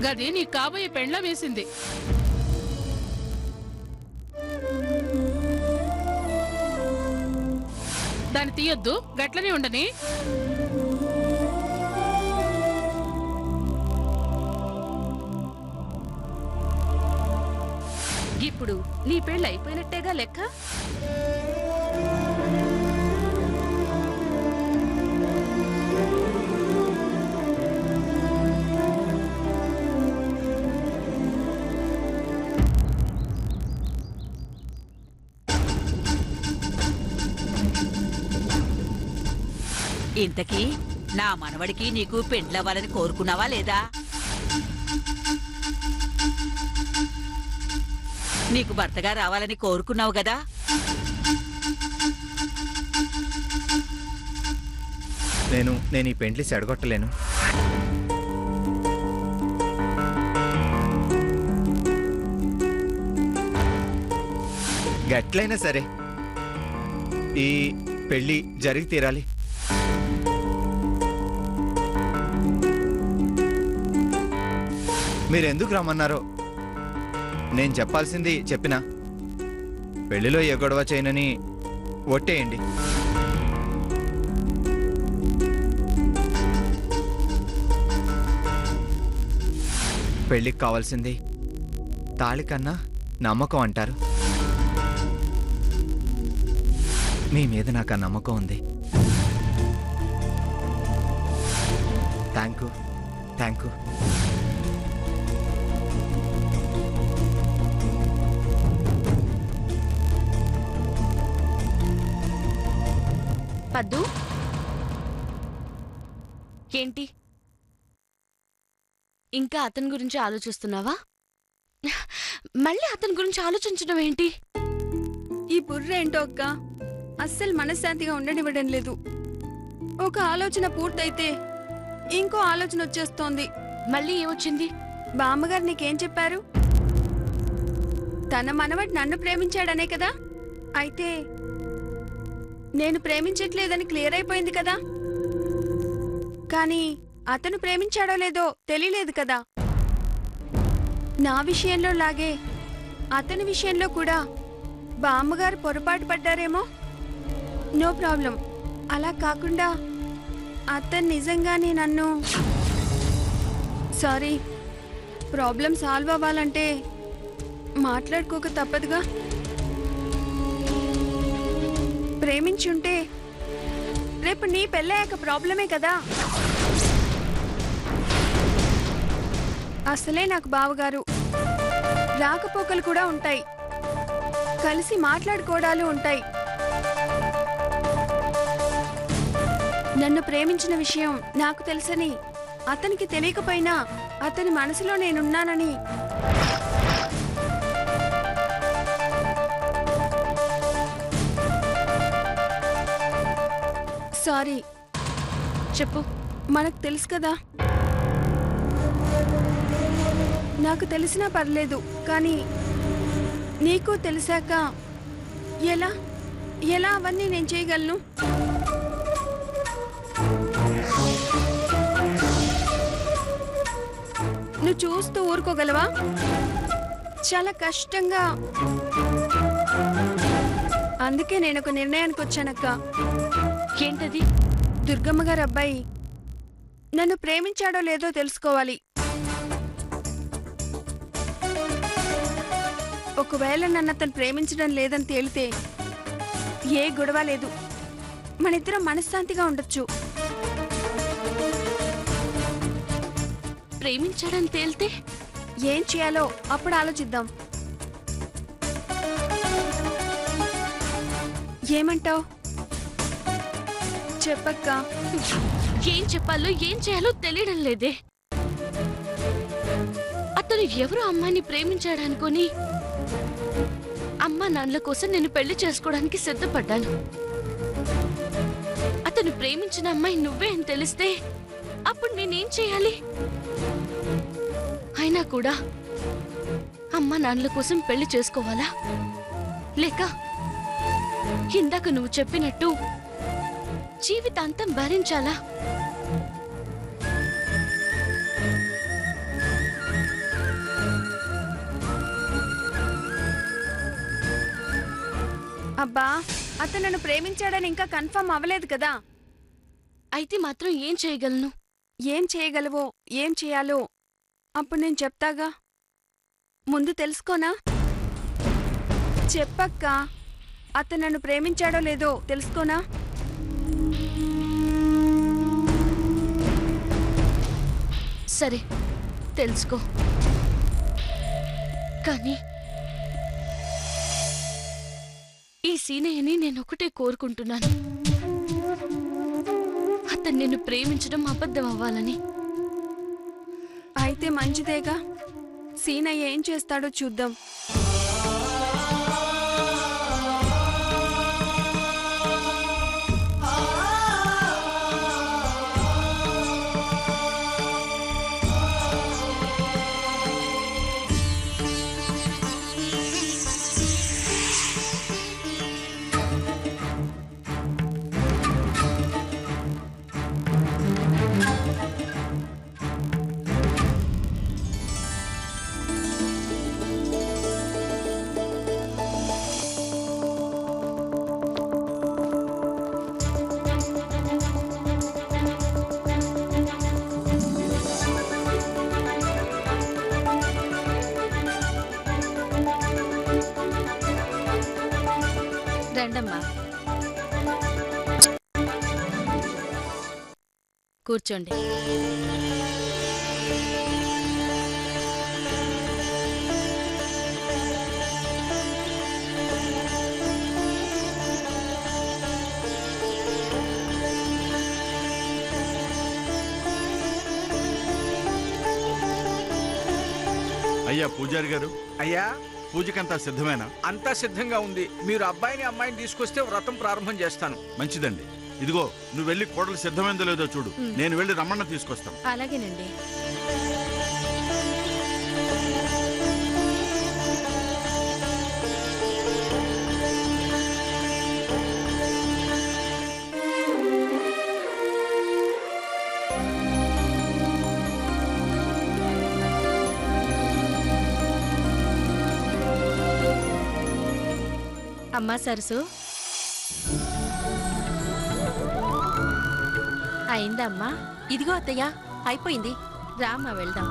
గది నీ కాబోయే పెండ్లం వేసింది. దాన్ని తీయొద్దు, గట్లనే ఉండని. ఇప్పుడు నీ పెళ్ళి అయిపోయినట్టేగా లెక్క. ఇంతకీ నా మనవడికి నీకు పెండ్లవ్వాలని కోరుకున్నావా లేదా? నీకు భర్తగా రావాలని కోరుకున్నావు గదా? నేను ఈ పెండ్లి చెడగొట్టలేను. గట్లయినా సరే ఈ పెళ్లి జరిగి తీరాలి. మీరెందుకు రమ్మన్నారో నేను చెప్పాల్సింది చెప్పినా. పెళ్లిలో ఏ గొడవ చేయనని ఒట్టేయండి. పెళ్లికి కావాల్సింది తాళి కన్నా నమ్మకం అంటారు. మీ మీద నాకు ఆ నమ్మకం ఉంది. Thank you. పద్దు, ఏంటి ఇంకా అతని గురించి ఆలోచిస్తున్నావా? మళ్ళీ అతని గురించి ఆలోచించడం ఏంటి? ఈ బుర్ర ఏంటో అక్క, అస్సలు మనశ్శాంతిగా ఉండనివ్వడం లేదు. ఒక ఆలోచన పూర్తయితే ఇంకో ఆలోచన వచ్చేస్తోంది. మళ్ళీ ఏమొచ్చింది? బామ్మగారు నీకేం చెప్పారు? తన మనవడు నన్ను ప్రేమించాడనే కదా. అయితే నేను ప్రేమించట్లేదని క్లియర్ అయిపోయింది కదా. కానీ అతను ప్రేమించాడో లేదో తెలియలేదు కదా. నా విషయంలో లాగే అతని విషయంలో కూడా బామ్మగారు పొరపాటు పడ్డారేమో. No problem. అలా కాకుండా అతను నిజంగానే నన్ను సారీ ప్రాబ్లం సాల్వ్ అవ్వాలంటే మాట్లాడుకోక తప్పదుగా. ప్రేమించుంటే రేపు నీ పెళ్ళయ్యాక ప్రాబ్లమే కదా. అసలే నాకు బావగారు, రాకపోకలు కూడా ఉంటాయి, కలిసి మాట్లాడుకోవడాలు ఉంటాయి. నన్ను ప్రేమించిన విషయం నాకు తెలుసని అతనికి తెలియకపోయినా అతని మనసులో నేనున్నానని సారీ చెప్పు. మనకు తెలుసు కదా. నాకు తెలిసినా పర్లేదు, కానీ నీకు తెలిసాక ఎలా ఎలా అవన్నీ నేను చేయగలను? నువ్వు చూస్తూ ఊరుకోగలవా? చాలా కష్టంగా. అందుకే నేను ఒక నిర్ణయానికి వచ్చానక్క. ఏంటది? దుర్గమ్మ గారు అబ్బాయి నన్ను ప్రేమించాడో లేదో తెలుసుకోవాలి. ఒకవేళ నన్ను అతను ప్రేమించడం లేదని తేలితే ఏ గొడవ లేదు, మనిద్దరం మనశ్శాంతిగా ఉండొచ్చు. ప్రేమించాడని తేలితే ఏం చేయాలో అప్పుడు ఆలోచిద్దాం. ఏమంటావ్? చెప్పక్క. ఏం చెప్పాలో ఏం చేయాలో తెలియడం లేదే. అతను ఎవరో అమ్మాయిని ప్రేమించాడనుకొని అమ్మా నాన్నల కోసం నేను పెళ్లి చేసుకోవడానికి సిద్ధపడ్డాను. అతను ప్రేమించిన అమ్మాయి నువ్వే అని తెలిస్తే అప్పుడు నేనేం చేయాలి? అయినా కూడా అమ్మా నాన్నల కోసం పెళ్లి చేసుకోవాలా, లేక ఇందాక నువ్వు చెప్పినట్టు జీవితాంతం భరించాలా? అబ్బా అతను నన్ను ప్రేమించాడని ఇంకా కన్ఫర్మ్ అవ్వలేదు కదా. అయితే మాత్రం ఏం చేయగలను? ఏం చేయగలవో ఏం చేయాలో అప్పుడు నేను చెప్తాగా. ముందు తెలుసుకోనా? చెప్పక్క, అతను నన్ను ప్రేమించాడో లేదో తెలుసుకోనా? సరే తెలుసుకో, కానీ ఈ సీనయ్యని నేనొకటే కోరుకుంటున్నాను. అతను నిన్ను ప్రేమించడం అబద్ధం అవ్వాలని. అయితే మంచిదేగా, సీనయ్య ఏం చేస్తాడో చూద్దాం. రండమ్మా, కూర్చోండి. అయ్యా పూజారి గారు, అయ్యా, పూజకంతా సిద్ధమేనా? అంతా సిద్ధంగా ఉంది. మీరు అబ్బాయిని అమ్మాయిని తీసుకొస్తే వ్రతం ప్రారంభం చేస్తాను. మంచిదండి. ఇదిగో నువ్వు వెళ్ళి కోడలు సిద్ధమైందో లేదో చూడు. నేను వెళ్ళి రమ్మన్న తీసుకొస్తాను. అలాగేనండి. అమ్మా సరసు, అయిందమ్మా? ఇదిగో అత్తయ్య, అయిపోయింది. రామ్మా వెళ్దాం.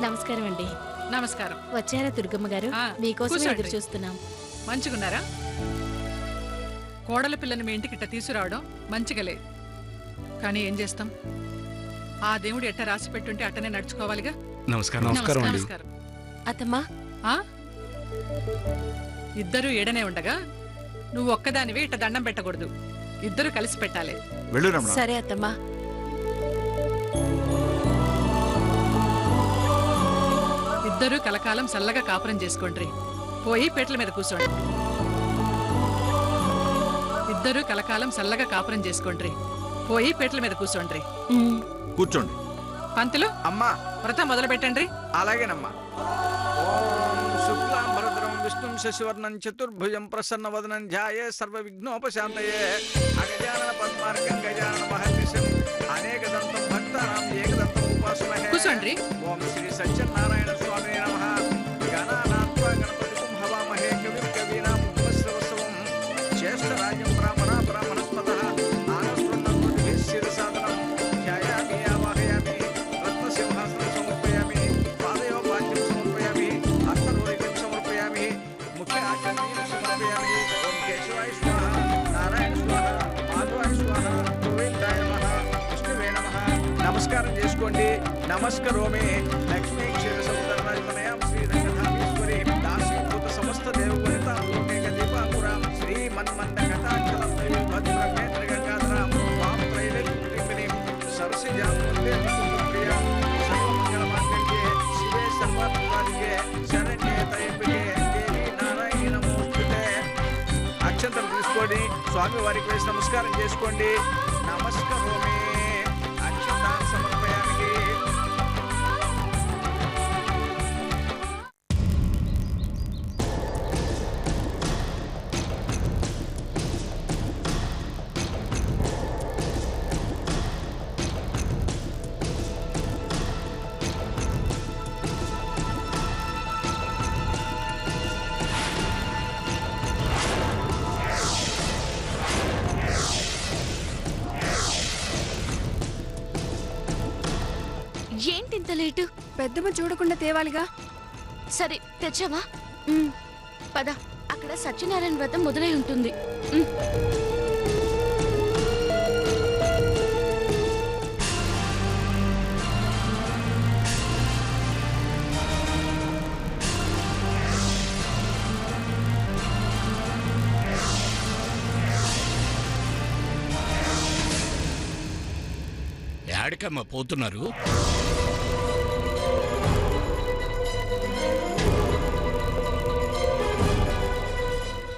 నమస్కారం అండి. నమస్కారం. వచ్చారా దుర్గమ్మ గారు? ఆ, మీకోసం కూర్చోండి. ఎదురు చూస్తున్నాం. మంచిగున్నారా? కోడల పిల్లని మీ ఇంటికి ఇట్ట తీసుకురావడం మంచిగా లేదు, కానీ ఏం చేస్తాం? ఆ దేవుడు ఎట్ట రాసి పెట్టుంటే అట్టనే నడుచుకోవాలిగా. నమస్కారం. అత్తమ్మా, ఆ? ఇద్దరూ ఏడనే ఉండగా నువ్వు ఒక్కదానివే ఇట్ట దండం పెట్టకూడదు. ఇద్దరు కలిసి పెట్టాలి. వెళ్ళు రమణ. సరే అత్తమ్మా. ఇద్దరూ కలకాలం చల్లగా కాపురం చేసుకోండి. పోయి పీటల మీద కూర్చోండి. ఇద్దరూ కలకాలం చల్లగా కాపురం చేసుకోండి. పోయి పీటల మీద కూర్చోండి. కూర్చోండి. పంతులు, అమ్మా, వ్రతం మొదలు పెట్టండి. అలాగేనమ్మా. ఓం శుక్లాంబరధరం విష్ణుం శశివర్ణం చతుర్భుజం ప్రసన్నవదనం ధ్యాయే సర్వ విఘ్నోపశాంతయే అగజానన పద్మార్కం గజానన మహర్నిశం అనేకదంతం భక్తానాం ఏకదంతం ఉపాసమహే. కూర్చోండి. ఓం శ్రీ సత్యనారాయణ స్వామి నమః. గణానాత్వా గణపతిం హవామహే కవిం కవీనాం ఉపమశ్రవస్తవం జ్యేష్ఠరాజ్యం బ్రాహ్మణ బ్రాహ్మణస్పతః ఆనస్పృన్నోభిః శిరసాదనం ధ్యాయామి ఆవాహయామి రత్నసింహాసనం సమర్పయామి పాదయోపాద్యం సమర్పయామి హస్తరోహికం సమర్పయామి ముఖ్య ఆచమనీయం సమర్పయామి. ఓం కేశవాయ స్వాహ, నారాయణ స్వాహ, మాధవాయ స్వాహ, గోవిందాయ నమః, విష్ణువే నమః. నమస్కారం చేసుకోండి. నమస్కరోమి. లక్ష్మీ క్షీరసముద్రరాజమనయాం శ్రీరంగధామేశ్వరి దాసీభూత సమస్త దేవగుణితాంగేక దీపాంకురాం శ్రీమన్మండకటాక్షలం భద్రమేంద్ర గంగాధరాం వాం త్రైలోక్యకుటుంబిని సరసిజామూర్తే విష్ణుప్రియ సర్వమంగళమాంగళ్యే శివే సర్వార్థసాధికే శరణ్యే త్రయంబకే దేవి నారాయణి నమోస్తుతే. అక్షంతలు తీసుకోండి. స్వామి వారికి వేసి నమస్కారం చేసుకోండి. నమస్కరోమి. అక్షంత ఎందుకంత లేటు? పెద్దమ్మ చూడకుండా తేవాలిగా. సరే తెచ్చావా? ఉమ్, పద, అక్కడ సత్యనారాయణ వ్రతం మొదలై ఉంటుంది. ఉమ్. యాడికమ్మా పోతున్నారు?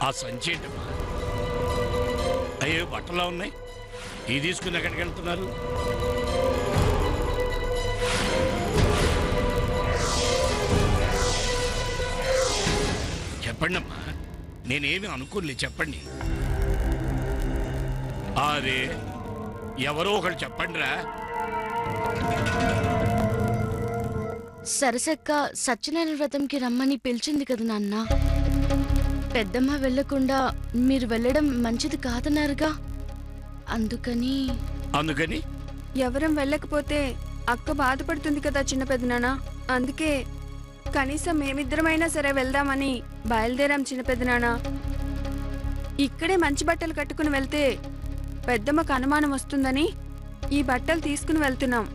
ఆ సంచి ఏంటమ్మా? అయ్యో బట్టలా ఉన్నాయి. ఈ తీసుకుని ఎక్కడికి వెళ్తున్నారు? చెప్పండి అమ్మా, నేనేమి అనుకోలే, చెప్పండి. అరే ఎవరో ఒకళ్ళు చెప్పండిరా. సరసక్క సత్యనారాయణ వ్రతంకి రమ్మని పిలిచింది కదా నాన్న. పెద్దమ్మ వెళ్లకుండా మీరు వెళ్ళడం మంచిది కాదన్నారుగా, అందుకని. అందుకని ఎవరం వెళ్ళకపోతే అక్క బాధపడుతుంది కదా చిన్న పెద్దనాన్న. అందుకే కనీసం మేమిద్దరమైనా సరే వెళ్దామని బయలుదేరాం చిన్న పెద్దనాన్న. ఇక్కడే మంచి బట్టలు కట్టుకుని వెళ్తే పెద్దమ్మకు అనుమానం వస్తుందని ఈ బట్టలు తీసుకుని వెళ్తున్నాం.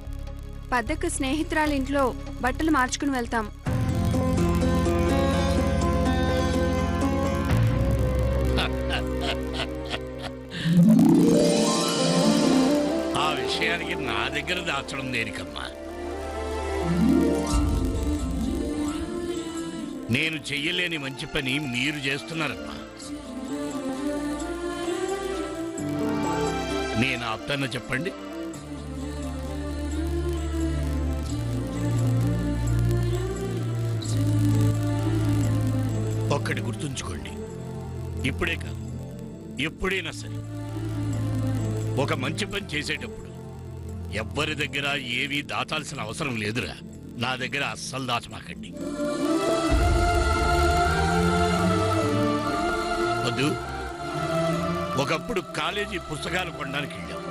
పద్దక్క స్నేహితురాలి ఇంట్లో బట్టలు మార్చుకుని వెళ్తాం. ఆ విషయానికి నా దగ్గర దాచడం దేనికమ్మా? నేను చెయ్యలేని మంచి పని మీరు చేస్తున్నారమ్మా. నేను ఆప్తాను చెప్పండి. ఒక్కటి గుర్తుంచుకోండి, ఇప్పుడే కాదు ఎప్పుడైనా సరే ఒక మంచి పని చేసేటప్పుడు ఎవ్వరి దగ్గర ఏవీ దాచాల్సిన అవసరం లేదురా. నా దగ్గర అస్సలు దాచమాకండి. వద్దు. ఒకప్పుడు కాలేజీ పుస్తకాలు కొనడానికి వెళ్ళాం.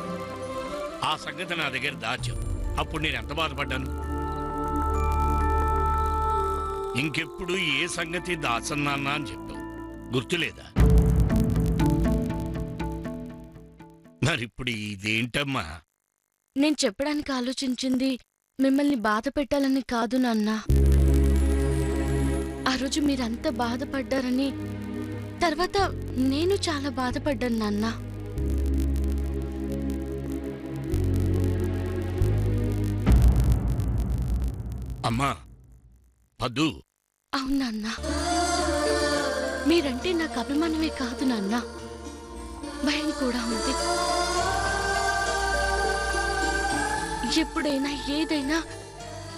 ఆ సంగతి నా దగ్గర దాచాం. అప్పుడు నేను ఎంత బాధపడ్డాను. ఇంకెప్పుడు ఏ సంగతి దాచన్నానా అని చెప్పాం, గుర్తులేదా? మరిప్పుడు ఇదేంటమ్మా? నేను చెప్పడానికి ఆలోచించింది మిమ్మల్ని బాధ పెట్టాలని కాదు నాన్న. ఆ రోజు మీరంత బాధపడ్డారని తర్వాత నేను చాలా బాధపడ్డాను నాన్న. అమ్మా పద్దు. అవును నాన్న, మీరంటే నాకు అభిమానమే కాదు నాన్న, భయం కూడా ఉంది. ఎప్పుడైనా ఏదైనా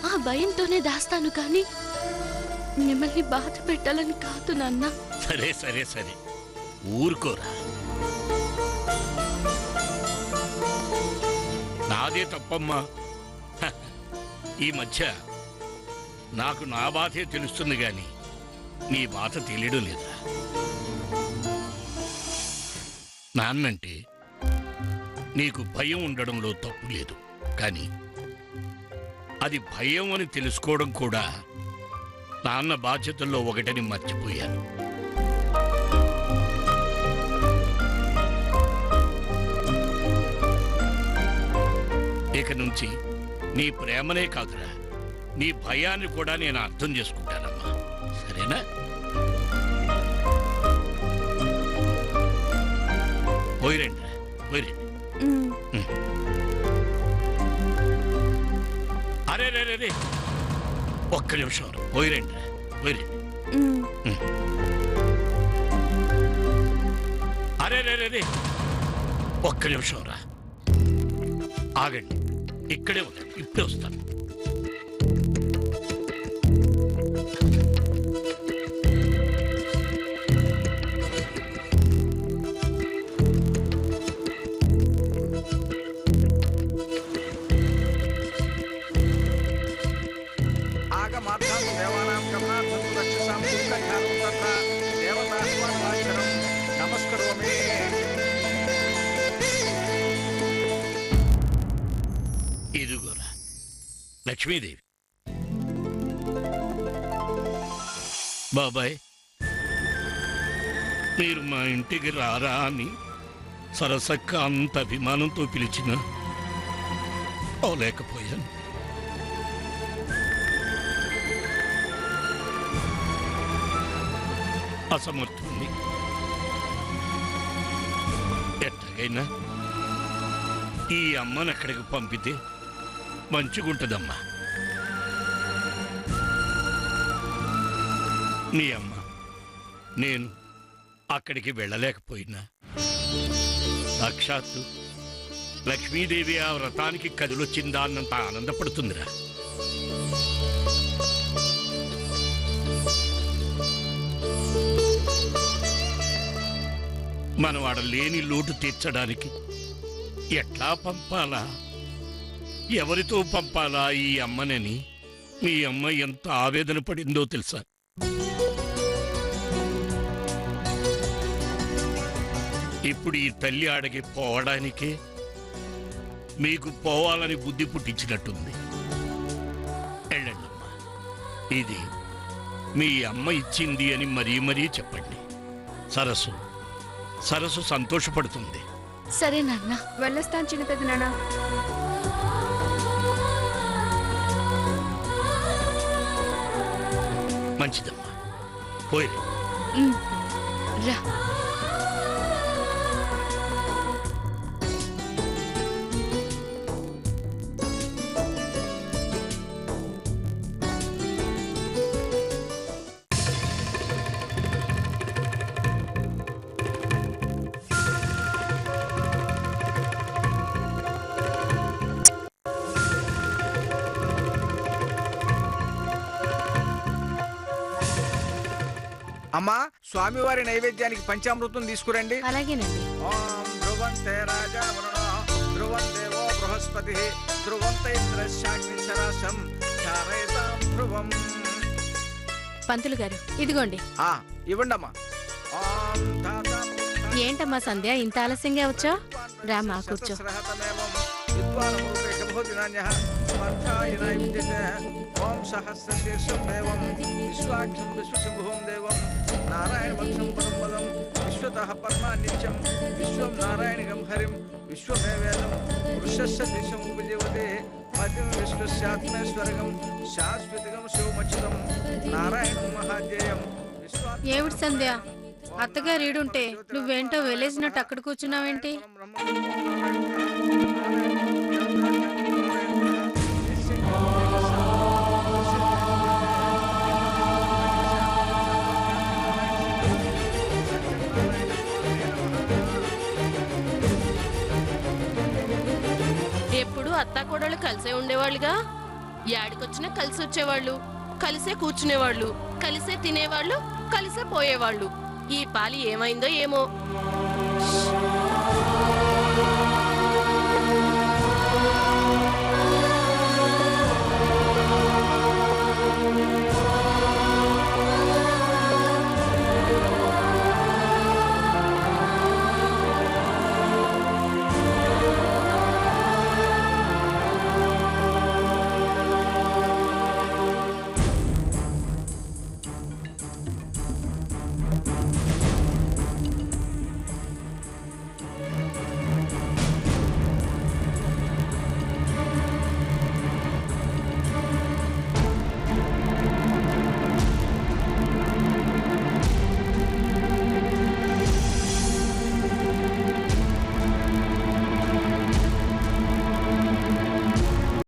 ఆ భయంతోనే దాస్తాను కానీ మిమ్మల్ని బాధ పెట్టాలని కాదు నాన్న. సరే సరే సరే, ఊరుకోరా. నాదే తప్పమ్మా. హ, ఈ మధ్య నాకు నా బాధే తెలుస్తుంది గాని నీ బాధ తెలియడం లేదా? నాన్నంటే నీకు భయం ఉండడంలో తప్పు లేదు, కానీ అది భయం అని తెలుసుకోవడం కూడా నాన్న బాధ్యతల్లో ఒకటని మర్చిపోయాను. ఇక నుంచి నీ ప్రేమనే కాదురా, నీ భయాన్ని కూడా నేను అర్థం చేసుకుంటానమ్మా. సరేనా? పోయిరండి పోయిరండి. అరే రే రే, ఒక్క నిమిషం పోయిరండి పోయిరండి. అరే రే రే, ఒక్క నిమిషం రా, ఆగండి. ఇక్కడే ఉన్నాను, ఇప్పుడే వస్తాను. ఆగమార్థం దేవానాం గమనార్థం రక్షసాం దుఃఖధ్యానం తథా దేవతాస్వాక్షరం నమస్కరోమి. ఇదిగోరా లక్ష్మీదేవి, బాబాయ్ మీరు మా ఇంటికి రారా అని సరసక్క అంత అభిమానంతో పిలిచిన అవలేకపోయాను. అసమర్థుణ్ణి. ఎట్లాగైనా ఈ అమ్మను అక్కడికి పంపితే మంచిగుంటదమ్మా. నీ అమ్మ నేను అక్కడికి వెళ్ళలేకపోయినా సాక్షాత్తు లక్ష్మీదేవి ఆ వ్రతానికి కదిలొచ్చిందా అన్నంత ఆనందపడుతుందిరా. మనం ఆడ లేని లోటు తీర్చడానికి ఎట్లా పంపాలా, ఎవరితో పంపాలా ఈ అమ్మనని మీ అమ్మ ఎంత ఆవేదన పడిందో తెలుసా? ఇప్పుడు ఈ తల్లి ఆడకి పోవడానికే మీకు పోవాలని బుద్ధి పుట్టించినట్టుంది. వెళ్ళండమ్మా, ఇది మీ అమ్మ ఇచ్చింది అని మరీ మరీ చెప్పండి. సరస్సు సరస్సు సంతోషపడుతుంది. సరే నాన్న. వెళ్ళొస్తాను చిన్న పెద్దనాన్న. మంచిదమ్మా, పోయి రా. అమ్మా, స్వామివారి నైవేద్యానికి పంచామృతం తీసుకురండి. అలాగేనండి. ఓం ధ్రువంతే రాజా వరుణో ధ్రువం దేవో బృహస్పతి ధ్రువంత ఇంద్రశాగ్నిశరాశం చారయతాం ధ్రువం. పంతులు గారు ఇదిగోండి. ఇవ్వండి అమ్మా. ఓం ధాతా ఏంటమ్మా సంధ్య ఇంత ఆలస్యంగా వచ్చావు? రామా కూర్చో. ఓం సహస్రశీర్షం దేవం విశ్వాక్షం విశ్వశంభువం దేవం నారాయణవక్షం పరంపదం విశ్వతః పరమానిత్యం విశ్వం నారాయణికం హరిం విశ్వమేవేదం పురుషస్య దేశం ఉపజీవతే మధ్యం విశ్వస్యాత్మేశ్వరగం శాశ్వతిగం శివమచ్యుతం నారాయణం మహాధ్యేయం. ఏమిటి సంధ్య, అత్తగారు ఈడుంటే నువ్వేంటో వెలేసినట్టు అక్కడ కూర్చున్నావేంటి? ఎప్పుడు అత్తాకోడళ్ళు కలిసే ఉండేవాళ్ళుగా. యాడికొచ్చినా కలిసి వచ్చేవాళ్ళు, కలిసే కూర్చునేవాళ్ళు, కలిసే తినేవాళ్ళు, కలిసే పోయేవాళ్ళు. ఈ పాలి ఏమైందో ఏమో.